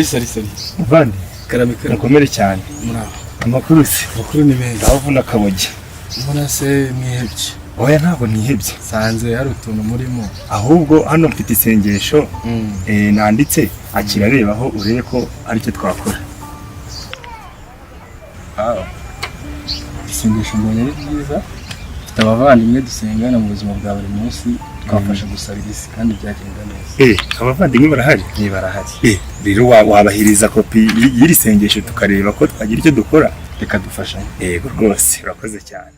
Sari. Muvandi. Karame. Mukomere cyane. Muraho. Amakuru se. Amakuru ni meza. Ndabona kabogi. Mbona se mwihebye. Oya ntabwo nihebye. Sanze hari utuntu murimo. Ahubwo hano mfite isengesho. Nanditse akirarebaho urebe ko ari cyo twakora. Isengesho mbonye ari byiza. Dufite abavandimwe dusengana mu buzima bwa buri munsi. Twafasha gusabira isi kandi byagenda neza. Abavandimwe barahari? Barahari. Rero wabahiriza kopi y'iri sengesho tukareba ko twagira icyo dukora. Reka dufashanye. Yego rwose urakoze cyane.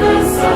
Yes.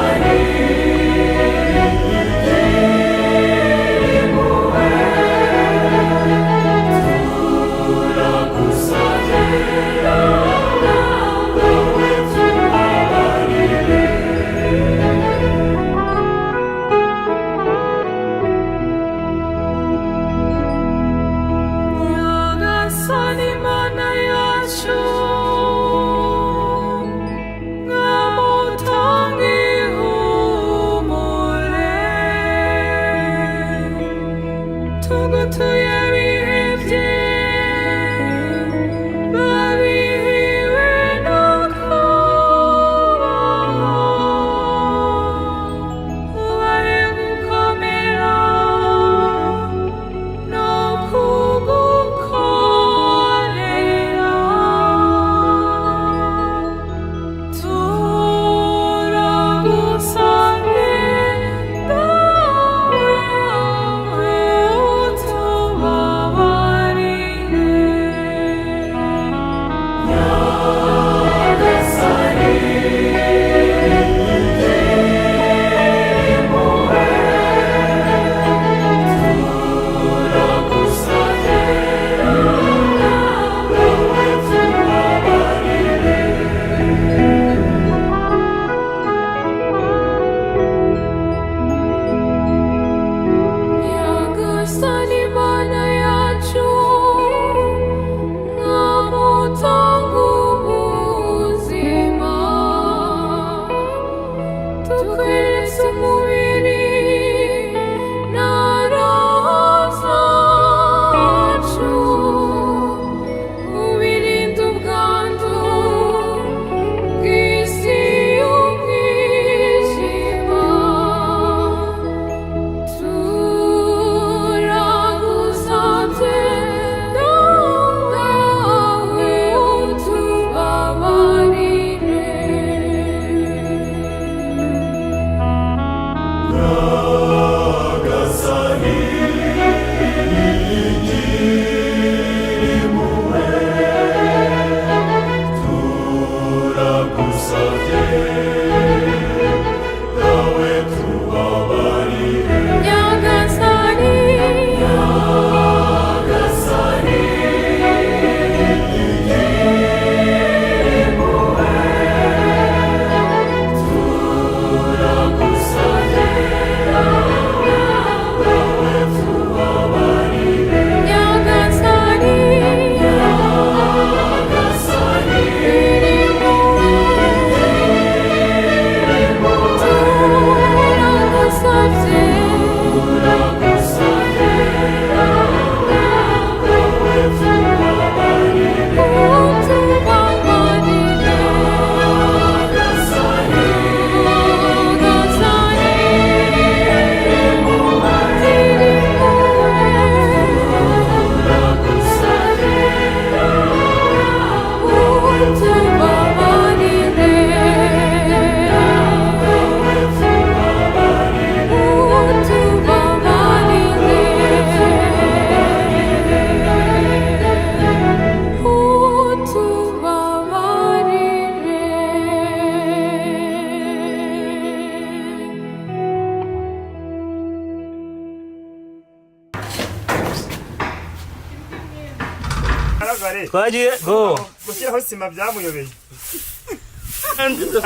twagiye go gushyiraho sima byamuyobeye.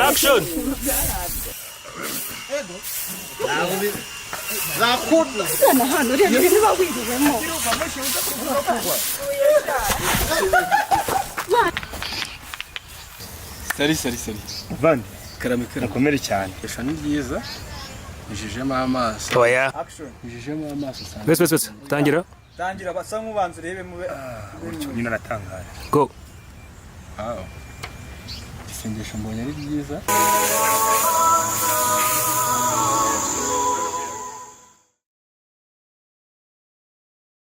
action Sana hano rero niba wiriwemo. Sari. Vandi, Karame. mukomere cyane. Esha ni byiza. Njijemo amaso. oya Njijemo amaso sana. bese tangira tangira basa nk'ubanza urebe mube Nyine aratangaje. go Wow. Isengesho mbonye ari byiza.